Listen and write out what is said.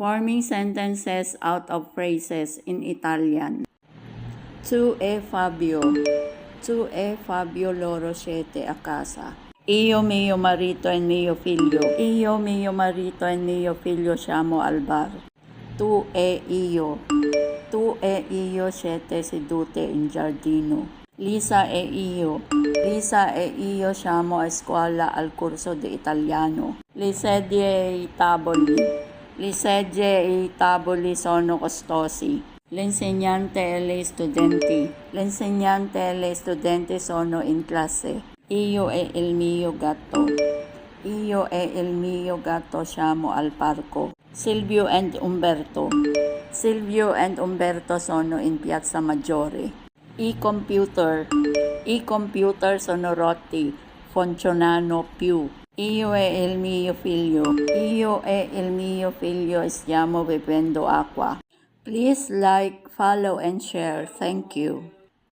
Forming sentences out of phrases in Italian. Tu e Fabio. Tu e Fabio loro siete a casa. Io mio marito e mio figlio. Io mio marito e mio figlio siamo al bar. Tu e io. Tu e io siete sedute in giardino. Lisa e io. Lisa e io siamo a scuola al corso di italiano. Le sedie e i tavoli. Le sedie e i tavoli sono costosi. L'insegnante e gli studenti. L'insegnante e gli studenti sono in classe. Io e il mio gatto. Io e il mio gatto siamo al parco. Silvio and Umberto. Silvio and Umberto sono in Piazza Maggiore. I computer sono rotti. Funzionano più. Io e il mio figlio. Io e il mio figlio stiamo bevendo acqua. Please like, follow and share. Thank you.